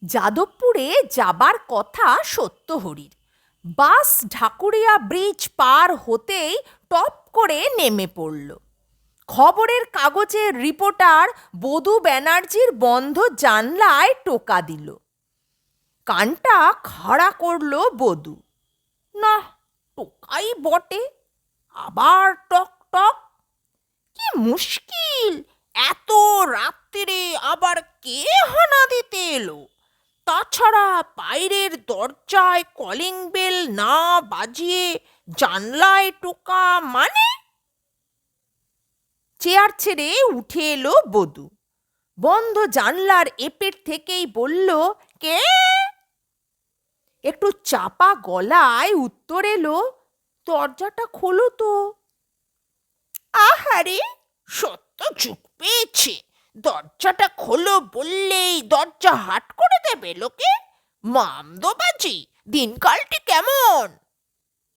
যাদবপুরে যাবার কথা সত্যহরির। বাস ঢাকুরিয়া ব্রিজ পার হতেই টপ করে নেমে পড়ল। খবরের কাগজের রিপোর্টার বধূ ব্যানার্জির বন্ধ জানলায় টোকা দিল। কানটা খাড়া করল বধূ। না, টোকাই বটে, আবার টক টক। কি মুশকিল, এত রাত্রিরে আবার কে হানা দিতে এলো? তাছাড়া বাইরের দরজায় কলিং বেল না বাজিয়ে জানলায় টোকা মানে? চেয়ার ছেড়ে উঠে এলো বধূ। বন্ধ জানলার এপেট থেকেই বলল, কে? একটু চাপা গলায় উত্তর এলো, দরজাটা খোলো তো। আহারে, সত্য চুপ পেয়েছে। দরজাটা খোলো বললেই দরজা হাট করে দেবে লোকে? মামদোবাজি, দিনকালটি কেমন?